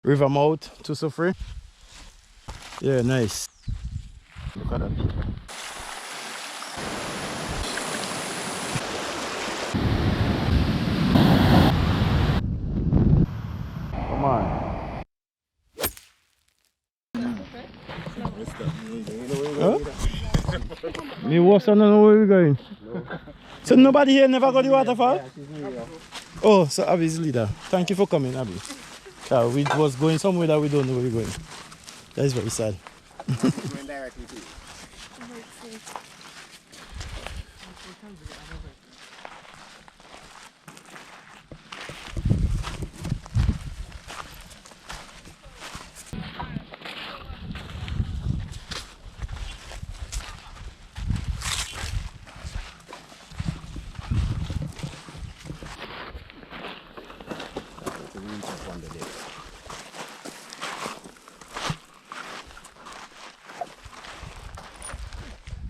river mouth to Sufre. Yeah, nice. Look at that. Come on. Huh? Me was on know where we going. So nobody here never got the waterfall? Oh, so Abby's leader. Thank you for coming, Abby. We was going somewhere that we don't know where we're going. That is very sad. Going directly to you.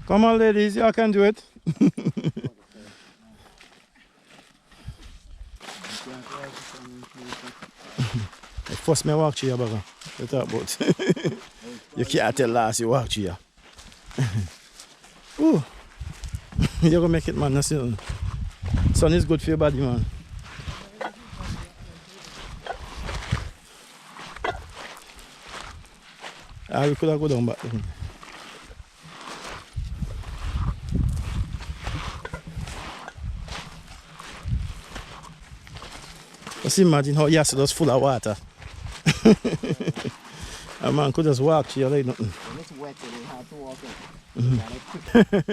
Come on, ladies, y'all can do it. First, me walk here, baga. You talk about. You can't tell last you walk here. Ooh, you're gonna make it, man. That's it. Sun is good for your body, man. We could have go down back. Just imagine how Yasser was full of water. A man could just walk here like nothing. When it's wet, you have to walk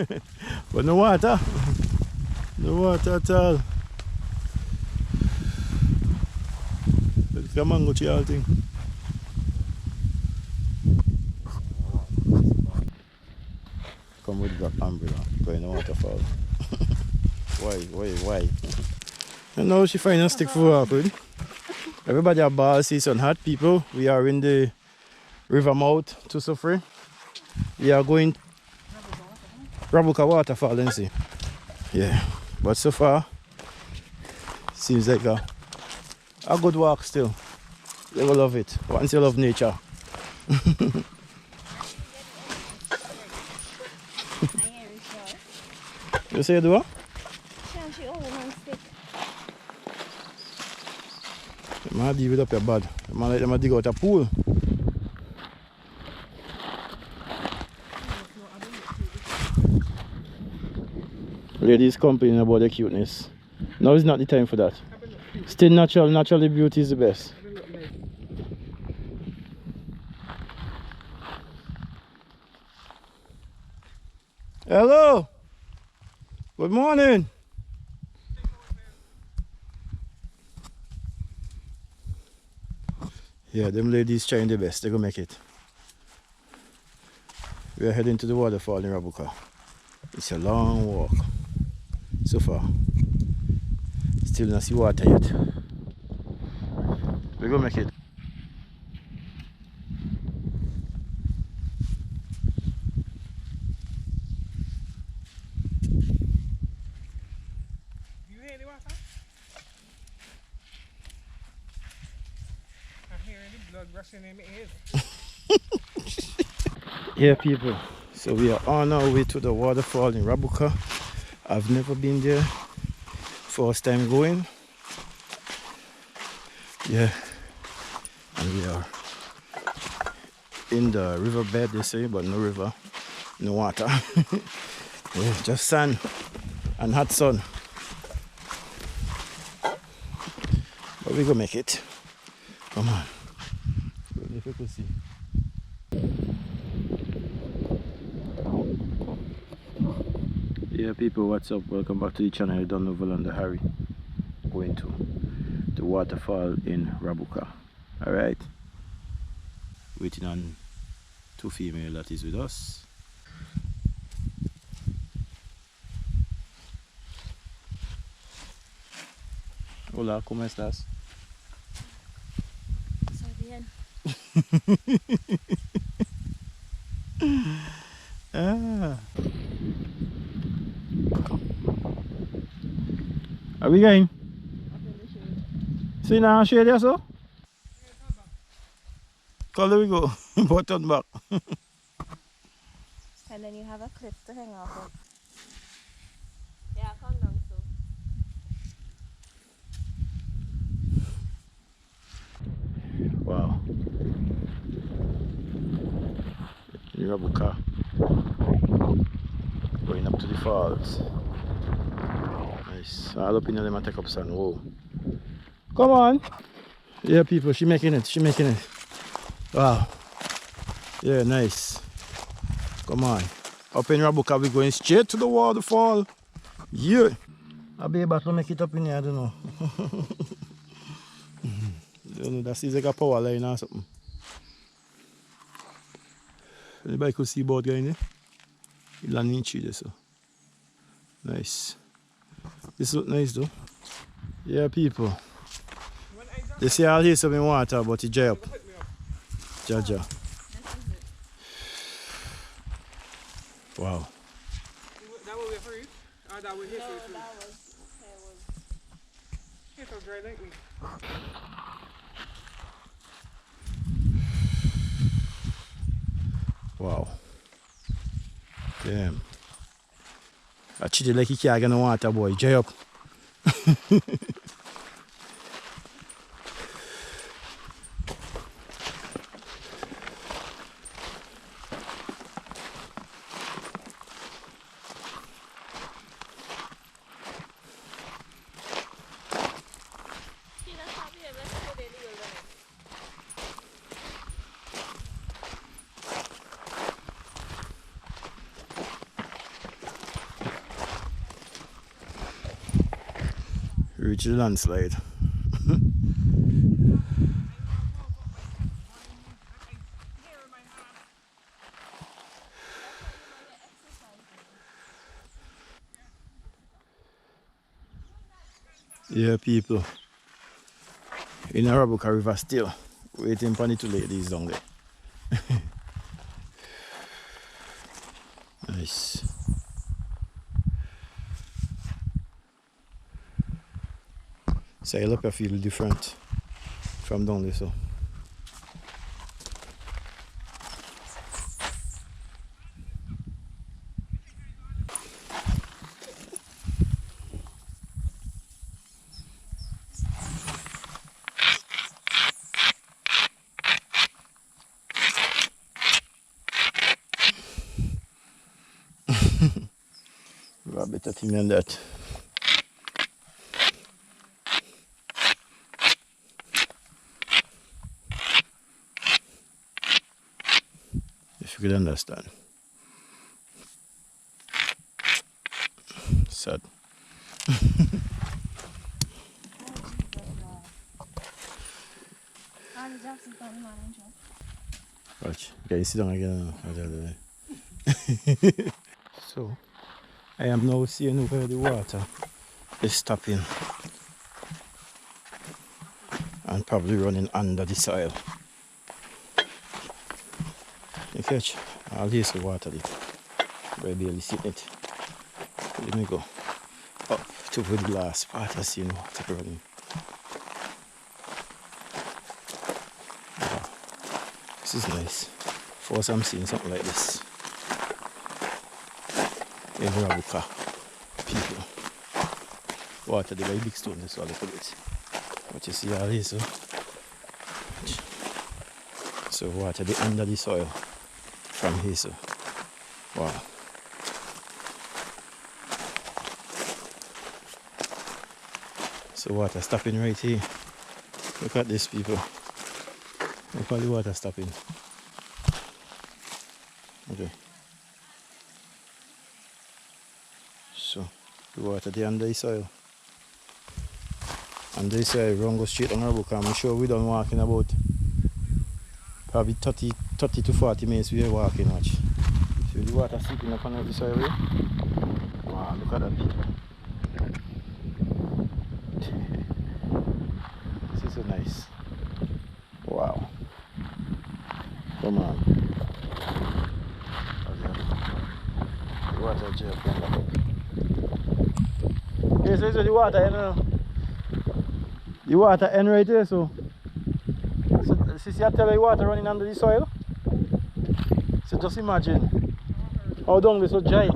in. But no water. No water at all. It's a mango tree all thing. Come with the umbrella, going to waterfall. Why? And now she find a stick for walk with. Everybody at ball see some hot people. We are in the river mouth to Sufre. We are going Rabacca waterfall, let's see. Yeah, but so far seems like a good walk still. They will love it once you love nature. You say you do what? You might leave it up your bed. You might let them dig out a pool. Ladies complaining about the cuteness. Now is not the time for that. Still natural, naturally beauty is the best. Hello. Good morning. Yeah, them ladies trying their best. They're gonna make it. We are heading to the waterfall in Rabacca. It's a long walk so far. Still not see water yet. We're gonna make it. You hear any water? I'm hearing the blood rushing in my ears. Yeah, people. So we are on our way to the waterfall in Rabacca. I've never been there. First time going. Yeah. And we are in the riverbed, they say, but no river, no water. Yeah, just sand and hot sun. But we're gonna make it. Come on. If you could see. Yeah, people, what's up? Welcome back to the channel. Donovan and the Harry. Going to the waterfall in Rabacca. Alright. Waiting on two female that is with us. Hola, ¿cómo estás? Estoy bien. Ah. Are we going? See now, shade there, so? Color we go. Button back. And then you have a clip to hang off of. Yeah, come down so. Wow. Rabacca. Going up to the falls. Nice. All up in them and take up sun. Whoa. Come on. Yeah, people, she making it. She making it. Wow. Yeah, nice. Come on. Up in Rabacca, we're going straight to the waterfall. Yeah. I'll be able to make it up in here, I don't know. I don't know, that seems like a power line or something. Anybody could see boat guy in there? He landing in tree there, so. Nice. This look nice though. Yeah, people. They see all here some in water, but it dry up. Jaja. Wow. That was for you? Or that was here for you? No, that was Here for dry like me. Wow. Damn. I treated like he can't get no water, boy. Dry up. Reach the landslide. Yeah, people. In the Rabacca River still waiting for the two ladies down there. Nice. Sail up, I feel different from down there, so. A better thing than that. If you could understand. Sad. Watch, okay, sit down again. So, I am now seeing where the water is stopping and probably running under the soil. You catch? All here's the water there. I barely see it. Let me go up to the last part. I see water running. Wow. This is nice. First I'm seeing something like this in Rabacca. People. Water, the very big stone, this one a little bit. But you see all this, so water the under the soil from here, so wow. So water stopping right here. Look at this, people. Look at the water stopping. Okay. So the water the under the soil. And this run go straight on Rabacca. I'm sure we done walking about probably 30 to 40 minutes we are walking, watch. See the water seeping up on the soil here? Wow, look at that, people. This is so nice. Wow. Come on. The water just went up. Yes, this is the water, you know. The water end right there, so see I tell you water running under the soil? So just imagine how down this so dry.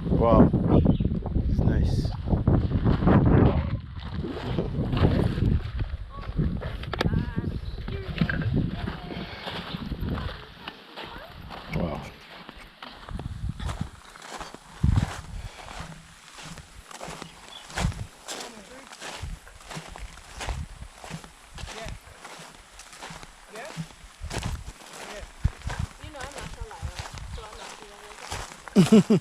Wow, it's nice. Wow. You know I'm not so liar, so I'm not feeling it.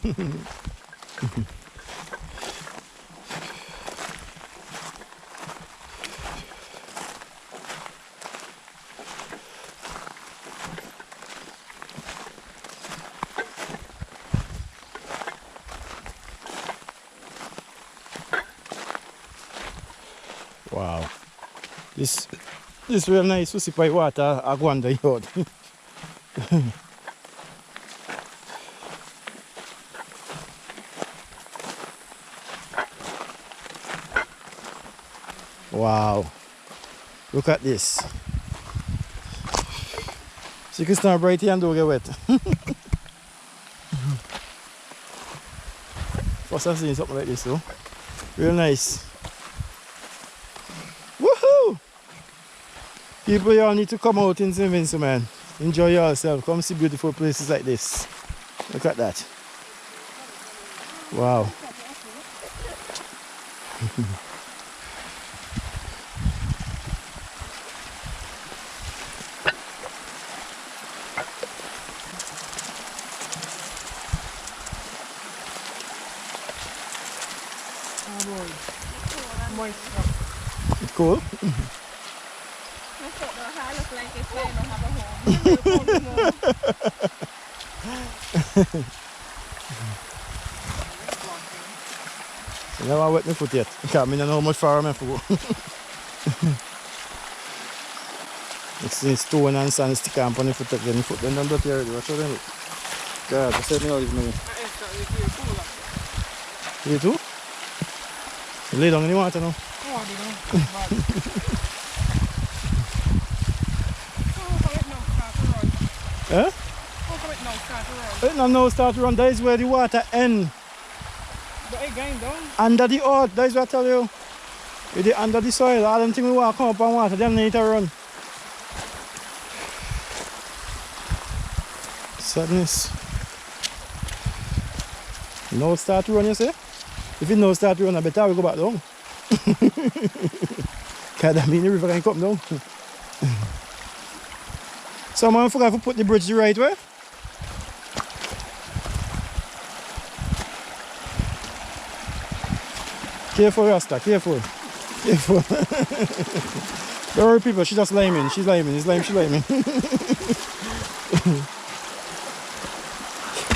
Wow. This real nice pussy pie water I go under yard. Wow. Look at this. So you can stand right here and don't get wet. First I've seen something like this though. Real nice. Woohoo! People, y'all need to come out in St. Vincent, man. Enjoy yourself. Come see beautiful places like this. Look at that. Wow. It's cool. My foot don't have look like it's like I don't have a home. I never wet my foot yet. I can't know how much far I'm to go. It's the stone and sand stick on the foot again. The foot then down dirty already. Watch out them. God, I said me all this money. You too? You lay down in the water now. Huh? It now start to run. That is where the water ends. But it going down. Under the earth, that is what I tell you. With the under the soil, all them things we want to come up and water, them need to run. Sadness. Now start to run, you say? If it now start to run, I better we go back down. Because that means the river can come down. Someone forgot to put the bridge the right way. Careful, Rasta, careful. Careful. Don't worry, people, she's just liming. She's liming, it's lime, she's liming.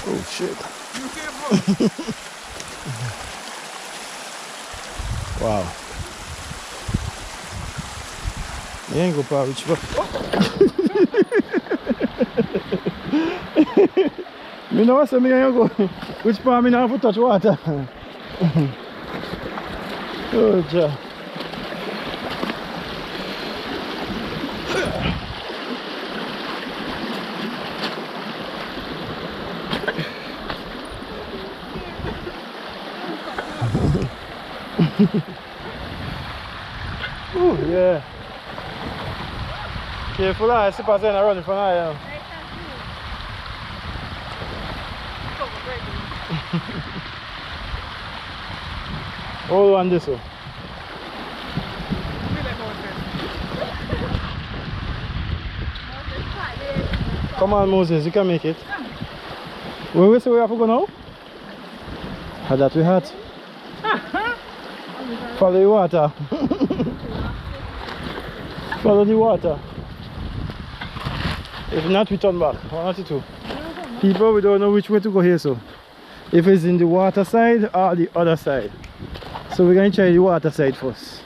Oh, shit. You careful. Wow. You ain't go far, which way? Me know what I me ain't go. Which part me now for touch water? Oh, ja. Oh, yeah. Careful, I see passing around from here. Hold on this one. Come on, Moses, you can make it. Where we say we have to go now? How that we had? Follow the water. Follow the water. If not, we turn back. 1 or 2. People, we don't know which way to go here, so. If it's in the water side or the other side. So we're going to try the water side first.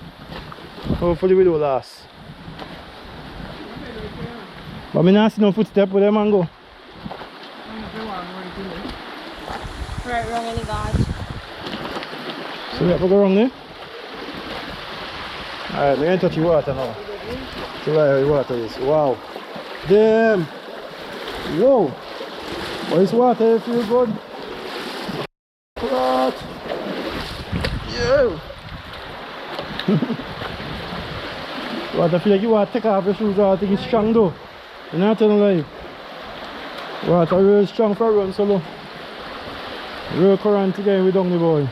Hopefully we don't last. But I don't see no footstep with them and go. Right, wrong in the garage. So we have to go wrong there? Alright, we're going to touch the water now. So where the water is. Wow. Damn. Whoa. Oh, this water feel good. What? Yeah. Water feel like you want to take off your shoes. I think it's strong though. You're not telling lie. Water really strong for a run so low. Real current again with down the boy.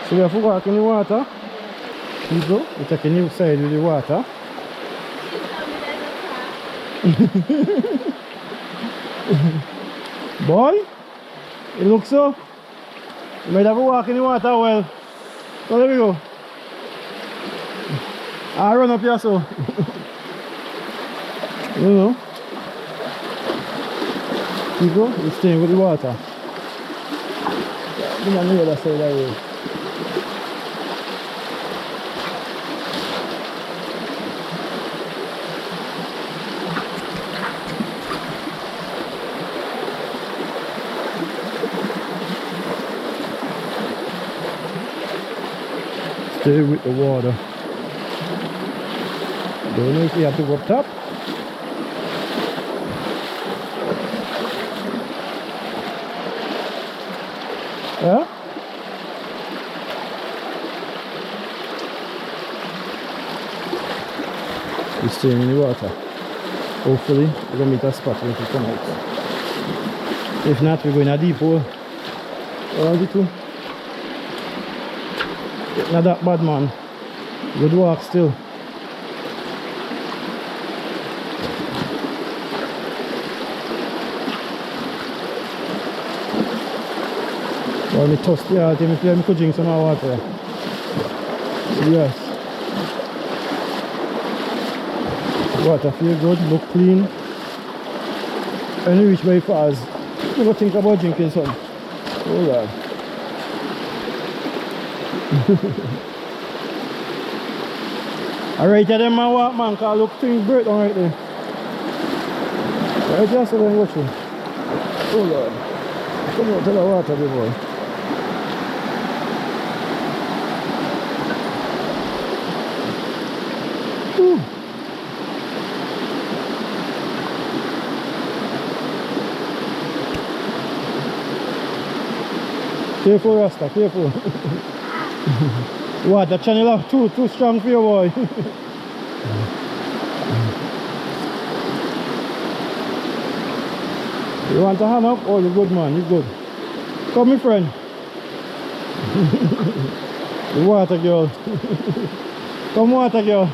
So we have to walk in the water. People, we take a new side with the water. Boy, it looks so. You might have to walk in the water well. So there we go. I run up here so. You know. People, we're staying with the water. I'm on the other side of the road. Stay with the water. Don't know if we have to go up top. Yeah? We're staying in the water. Hopefully we're going to meet a spot where we can come out. If not, we're going to a deep hole. All the two. Not that bad, man. Good walk still. Well, me thirsty, I think I could drink some more water. Yes. Water feel good, look clean. And you reach very fast. You don't think about drinking some. Oh God. Alright, tell them man walk, man, cause look things break down right there. Right there, so then watch it. Oh Lord. Come out to the water, big boy. Whew. Careful, Rasta, careful. What, the channel of too strong for you, boy. You want a hand up? Oh, you're good, man, you're good. Come, my friend. The water girl. Come, water girl.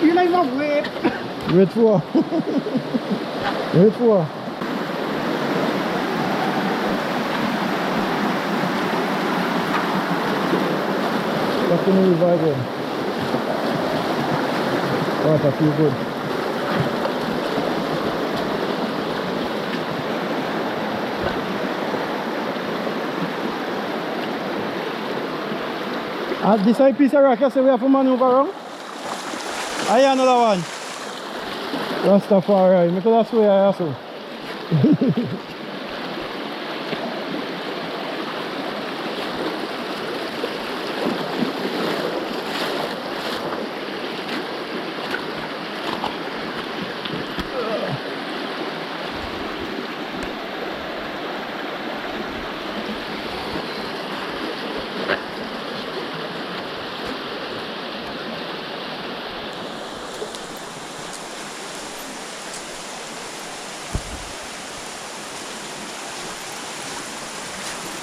You like my weight? Wait for. Wait for. Back in the river again. Water feel good. This side piece of rock, I say we have to maneuver around. I hear another one. Rastafari, make that way I also.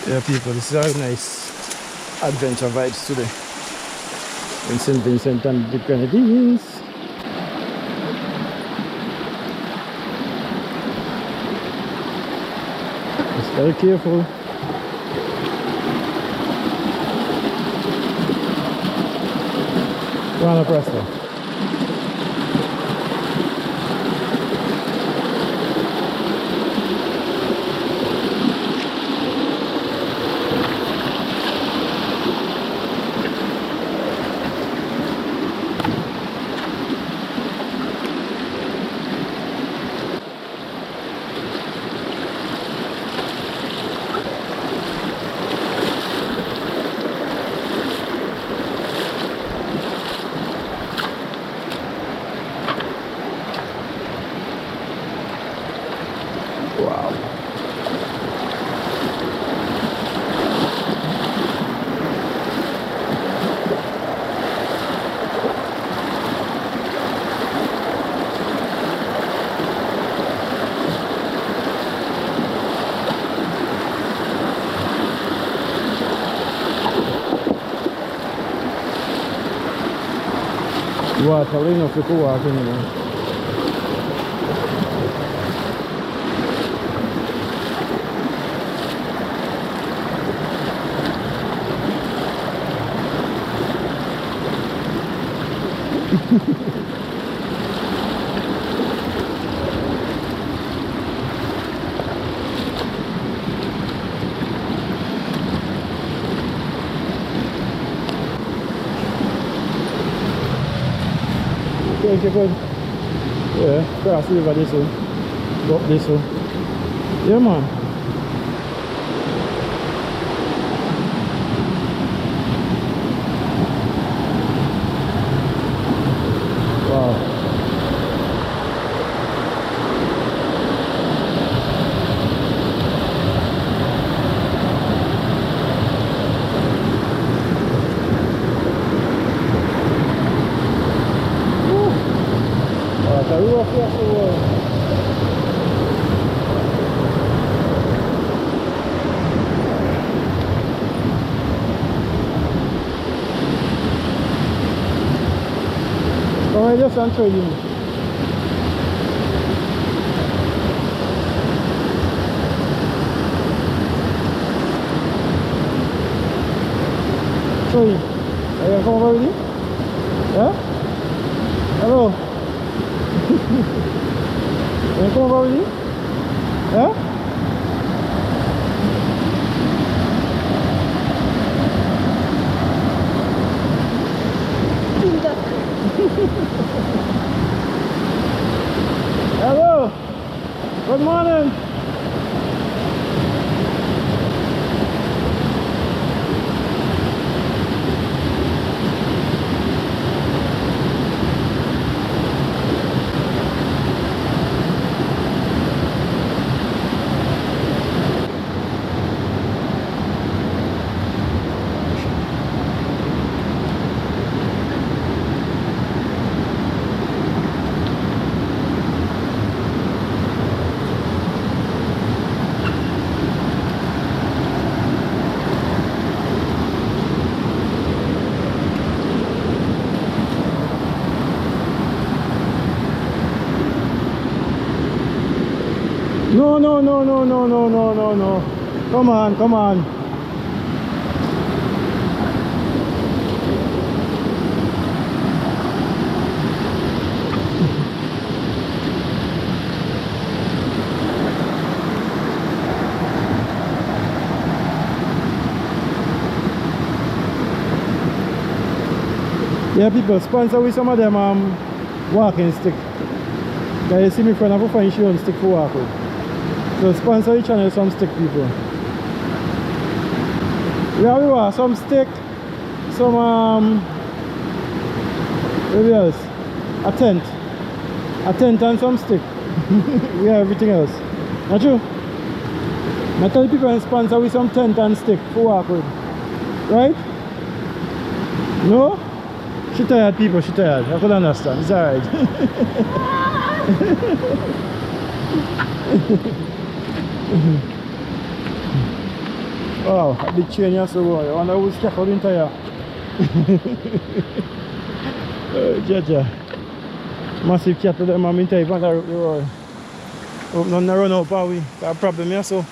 Yeah, people, this is a nice adventure vibes today in St. Vincent and The Grenadines. It's Very careful. Buona presto. Wow. Water, we know if you could walk anymore. Okay, good. Yeah, cross the river this way. Go up this way. Yeah, man. Wow. Tá rua aqui, oh, I just answered you. Sorry, are you come over with me? Yeah? Hello? Are you come over with me? Yeah? Hello, good morning. No. Come on. Yeah, people sponsor with some of them walking stick. Guys, you see me friend, I find she on stick for walk with. So sponsor each channel some stick, people. Yeah, we want some stick, some what else? A tent and some stick. We have everything else. Not true? I tell people and sponsor with some tent and stick for walk with. Right? No? She tired, people, she tired. I could understand. It's alright. Wow, a big chain here, so I wonder who's stuck out in tire. Jaja. Massive cattle them I'm in tire, but I hope none run out, we got a problem here, so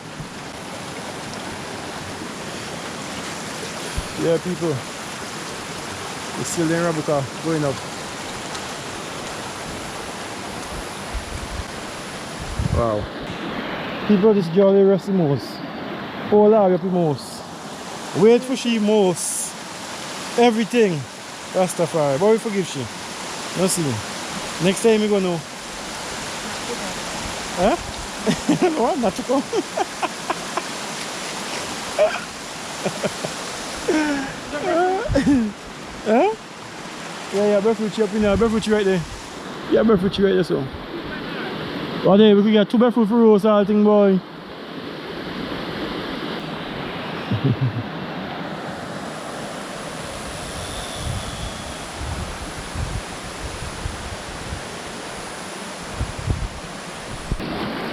Yeah, people. It's still in Rabacca going up. Wow. People, this jolly rusty mouse. All are up mouse. Wait for she mouse. Everything. Rastafari. But we forgive she. No see. Next time we go know. Huh? No, not to come. Huh? Yeah, breadfruit up in there. Breadfruit right there. Yeah, breadfruit right there, so. Well, there, we could get 2 breadfruit for roast, all thing, boy.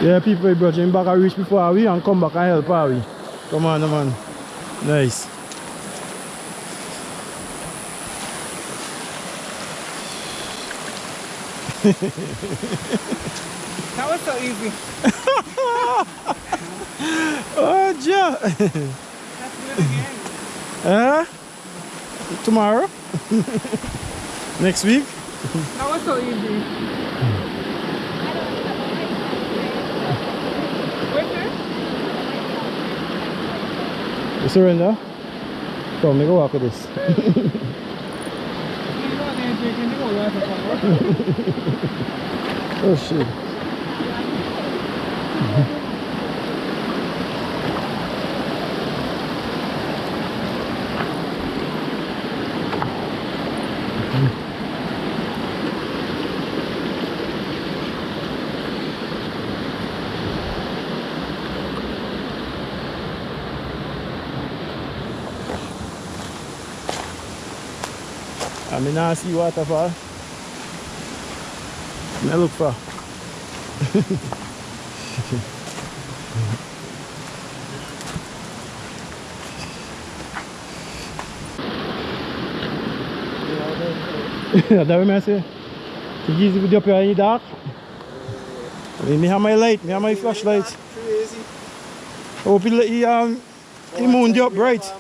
Yeah, people, brought him back and reach before we and come back and help are we. Come on, man. Nice. That was so easy. Oh, ja. Let's do it again. Tomorrow? Next week? That was so easy. Where's her? You surrender? Come, make a walk with this. Oh shit. I mean, I see waterfall. I look for. That way I say. To give you up here in the dark. I mean, I have my light, I have my flashlight. Crazy. Hope the moon up bright.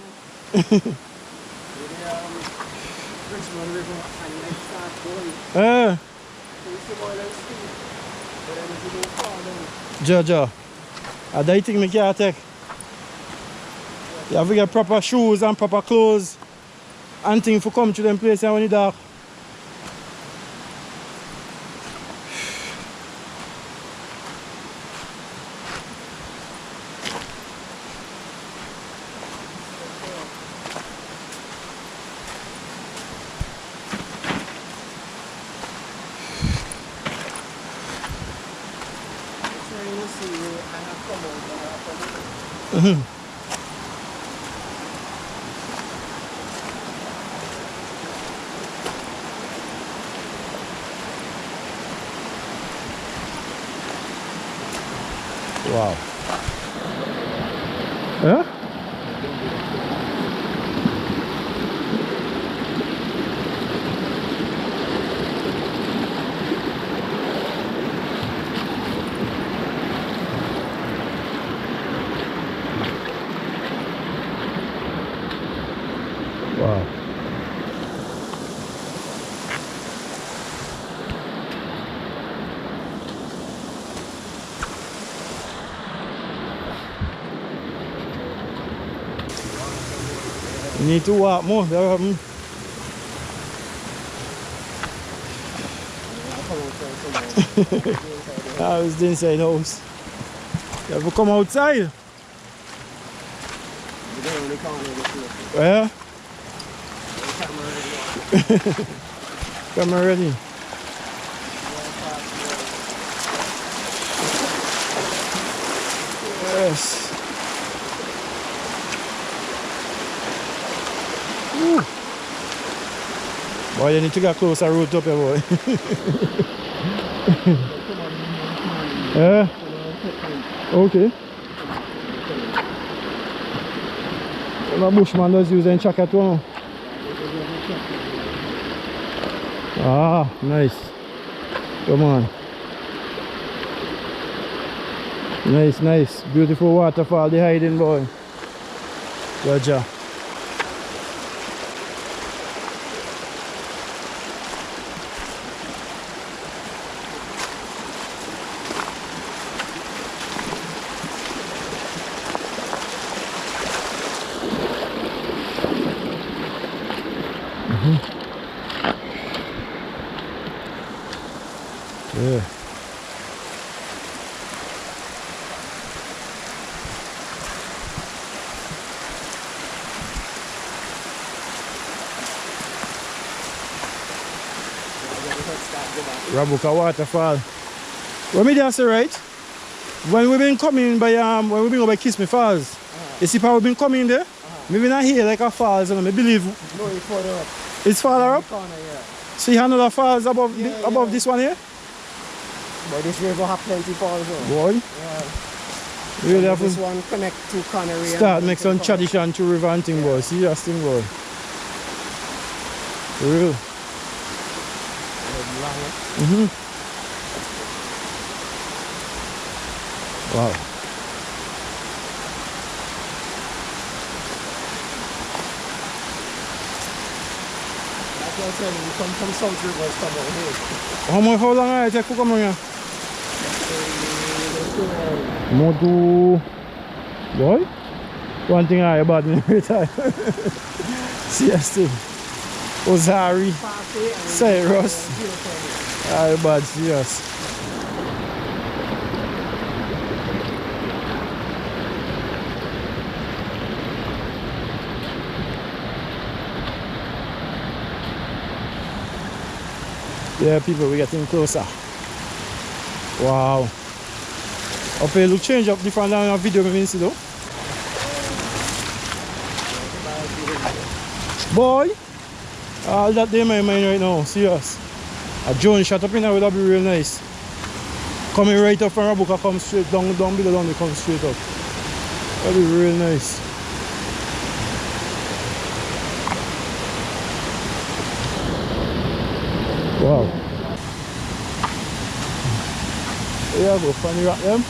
Richmond River and then start going. Eh. So you see more like speed. But then if you go far down. Ja. I don't think I can take. You have to get proper shoes and proper clothes and things to come to them places when it's dark. Trying to see where I have come out and I have come out. Wow. Huh? Wow. You need to walk more. That was the inside house. You have to come outside. You don't really count on the place. Yeah? The camera already on. Camera ready. Yes. Woo. Boy, you need to get closer route up here, boy. Yeah. Okay. The bushman does use in jacket one. Ah, nice. Come on. Nice, nice. Beautiful waterfall, the hiding boy. Gotcha. Rabacca Waterfall. What me just say, right? When we've been coming by when we've been over Kiss Me Falls, you see how we've been coming there? Maybe not here like a falls, and I believe No, it's further up. it's farther up. Corner, yeah. See another falls above above this one here? But this river have plenty falls though. Boy, Yeah. really have This to one connect to Connery. start make some tradition to river and thing, boy. Serious thing, boy. For real. Wow. That's what I said, we come from South Rivers, come out here. How long I take to come here? More to boy? One thing I about me every time. Seriously. Ozari. Cyrus. I bad serious. Yeah, people, we're getting closer. Wow. Up here look change up different than a video we see though. Boy, all that they in my mind right now, serious. A drone shot up in there would be real nice. Coming right up from Rabacca, come straight down below, down they come straight up. That'd be real nice. Wow. Yeah, go funny rock them.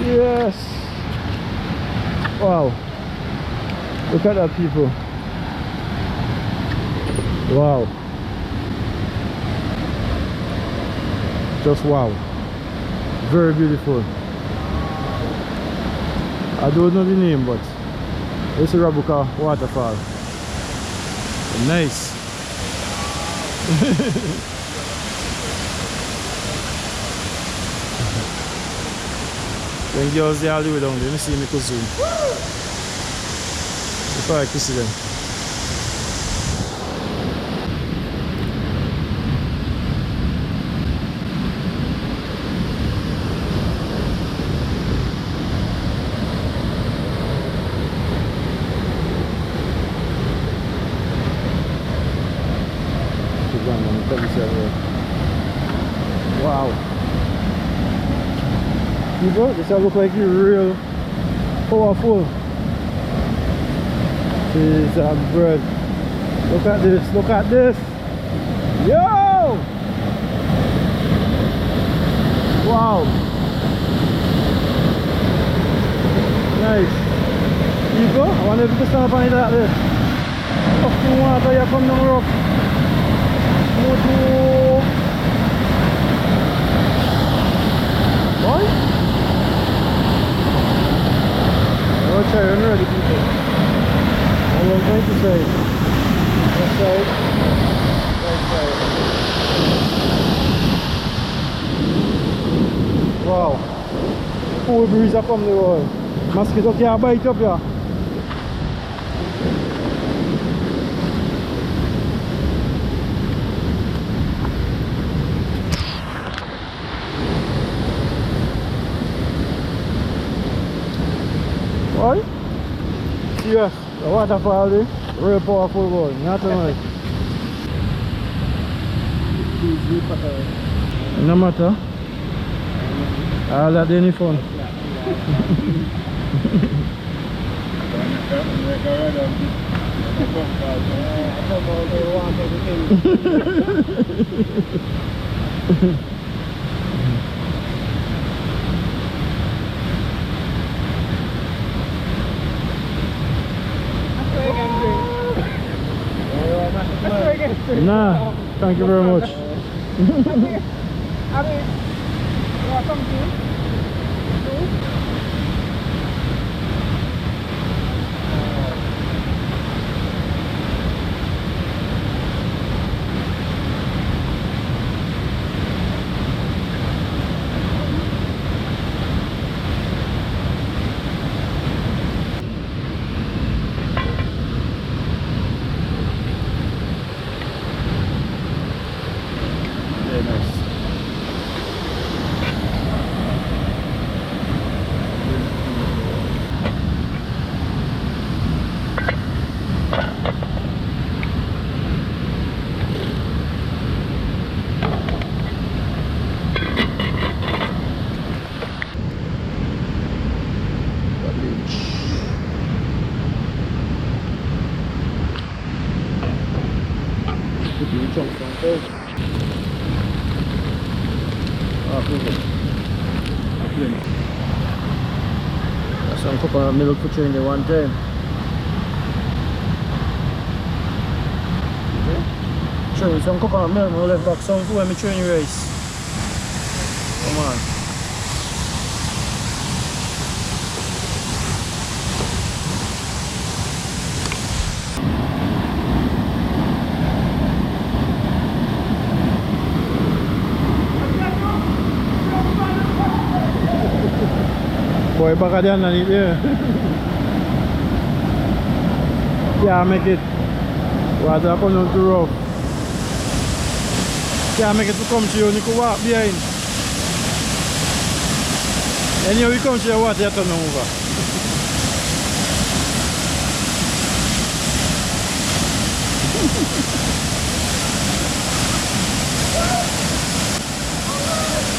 Yes. Wow. Look at that, people. Wow. Just wow. Very beautiful. I don't know the name, but it's a Rabacca Waterfall. Nice. Then girls they all the way down there. Let me see me could zoom. Before I kiss them. Wow. People, this look like you're real powerful. Jeez, bread. Look at this, look at this. Yo! Wow. Nice. People, I wonder if you can stand up on it like this. Up to water, you come down rough. Boy? I'll try and ready, people. All I'm going to say. Left side. Right side. Wow. Cool breeze up on the road. Mosquito can't bite up here. Boy, serious, the waterfall is real powerful, boy, not too much. No matter, all that any fun. Nah, thank you very much. I mean, you want something? Could be chunks on first. Ah, cool. That's some coconut milk for chewing the one time. Chewing some coconut milk, I left back some when I chewing rice. Come on. Boy, baka diyan na niya. Yeah, make it. Water come down too rough. Yeah, make it to come to you. You can walk behind. Anyway, we come to your water, you turn over.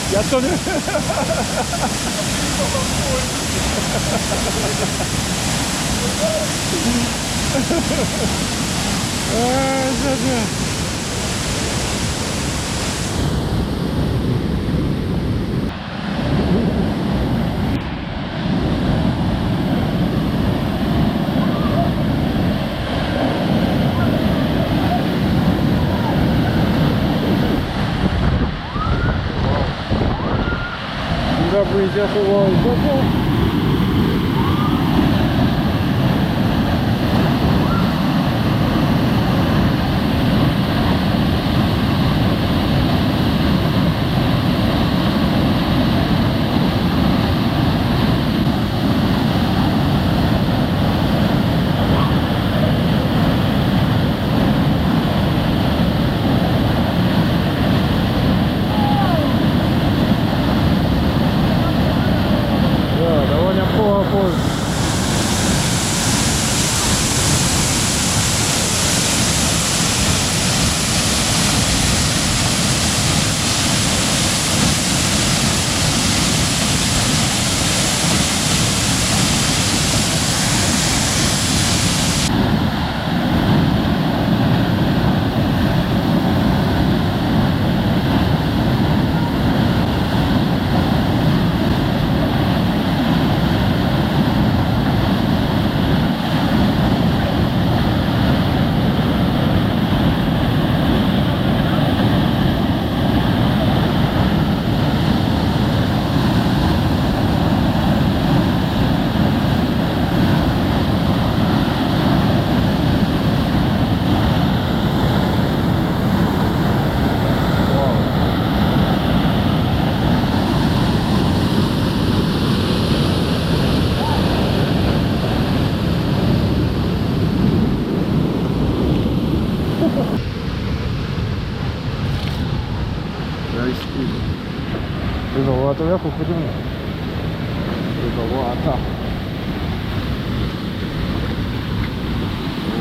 You turn breeze just a wall. River water, ja, goed doen. River water.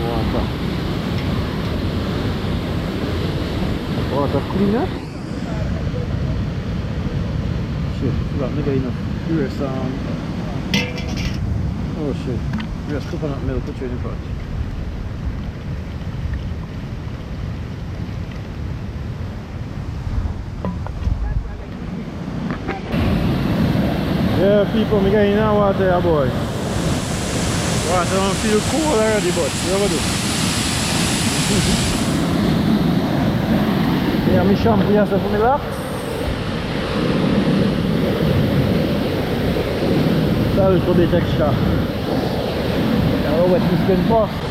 Water. Water cleaner. Shit, laat me geen pure staan. Oh shit. Pure coconut milk, wat je in pot. Yeah, people, I'm getting in water here, boy. Water don't feel cool already, but what do? Yeah, my shampoo here for my locks. That was a bit extra. I'll wet my skin first.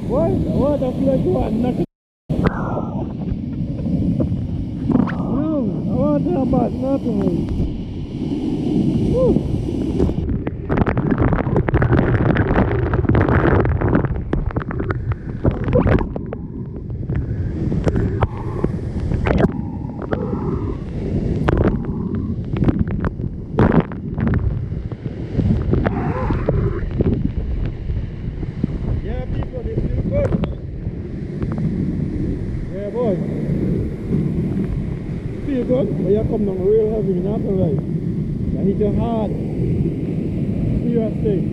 What? What? I feel like you want nothing. No, I want to talk about nothing. Woo. Yeah, people, they feel good. Yeah, boy. Feel good, but you come down real heavy, you have to ride. You hit your hard. Serious thing.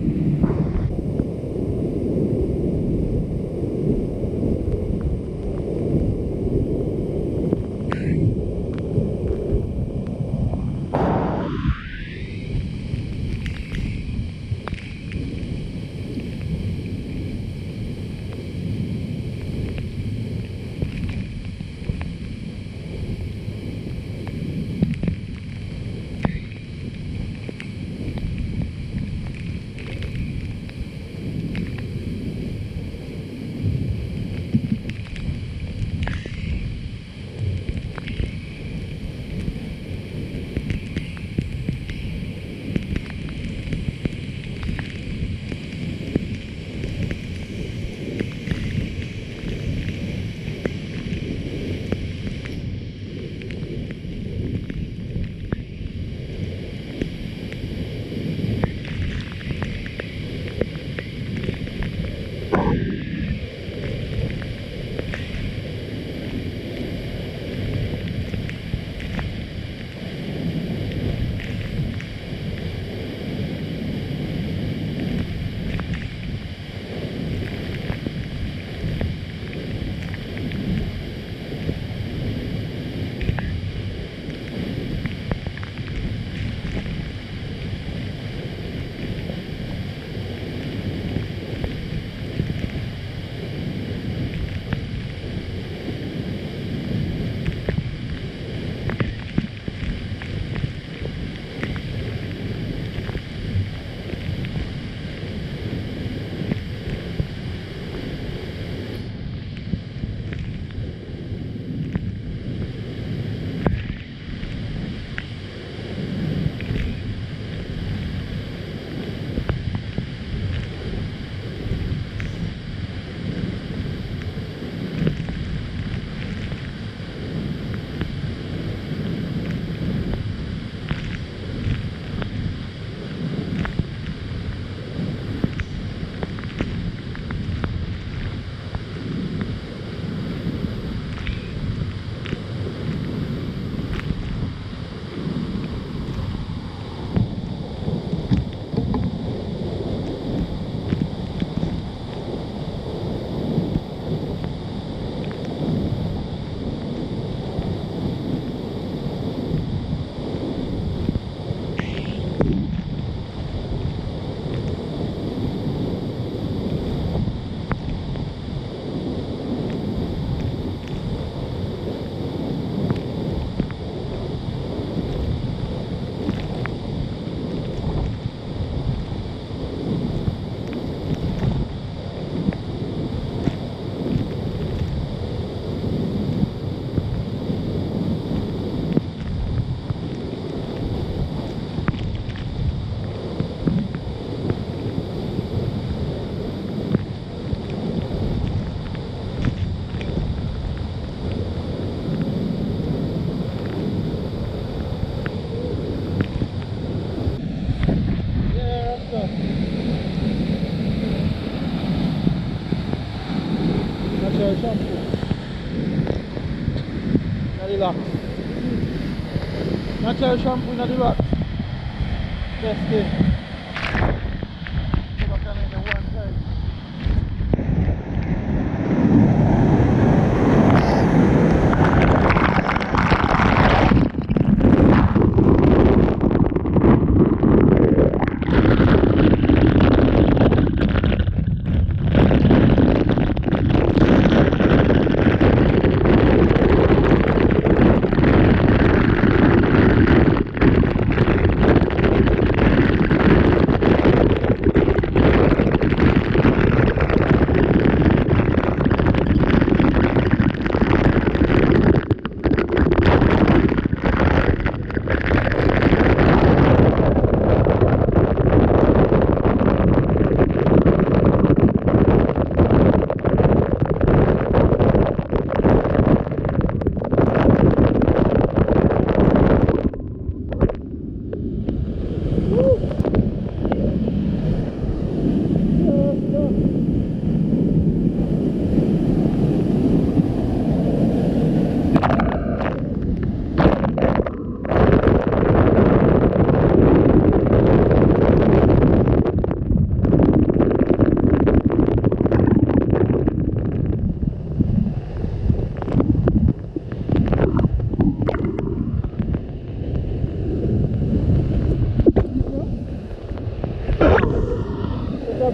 Natural shampoo. Not the locs. Natural shampoo, not the locs. Best thing. Never can in the one side.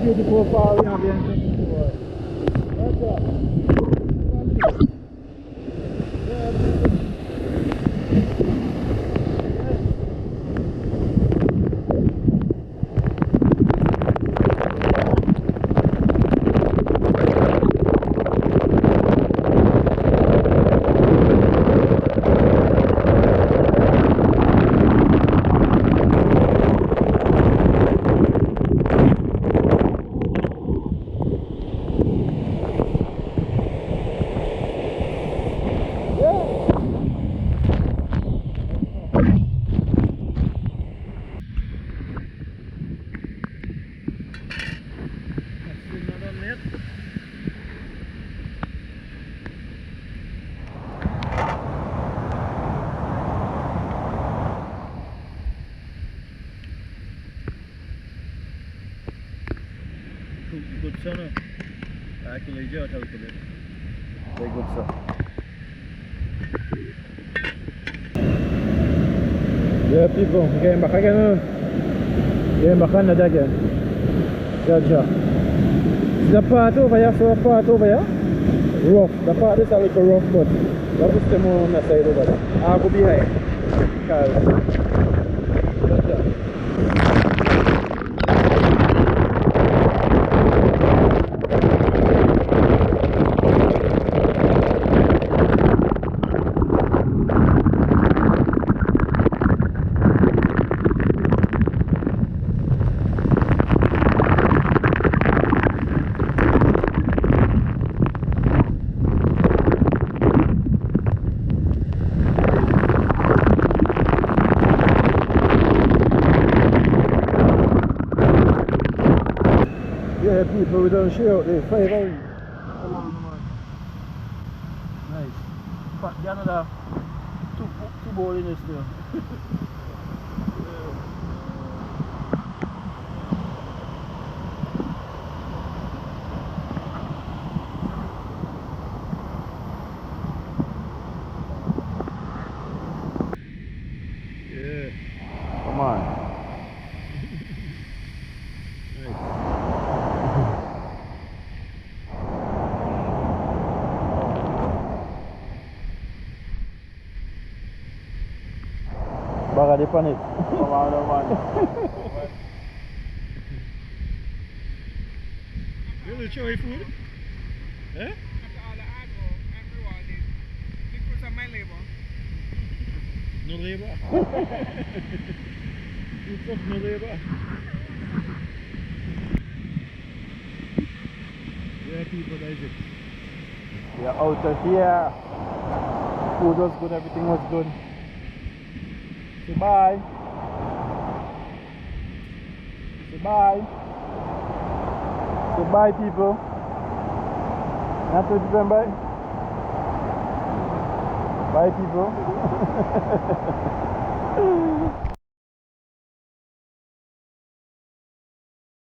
beautiful fall we have here in What's up? Good son. Actually, Joe told me. Very good son. Yeah, people, getting back again. Getting back on that again. Gotcha. See the part over here, so the part over here? Rough. The part is a little rough, but that is the more on the side over there. I'll go behind. Gotcha. Yeah, people, we don't share out there. 5 hours. Nice. But the another two ball in this there. Yeah. Come on. Baka di panit. Come on. You will show food? Eh? After all the hard work and rewarded, the fruits of my labor. No labor. You took no labor. Yeah, people, that is it. We are out of here. Food was good, everything was good. Say bye. Say bye. Say bye, people. Not to them bye. Bye, people.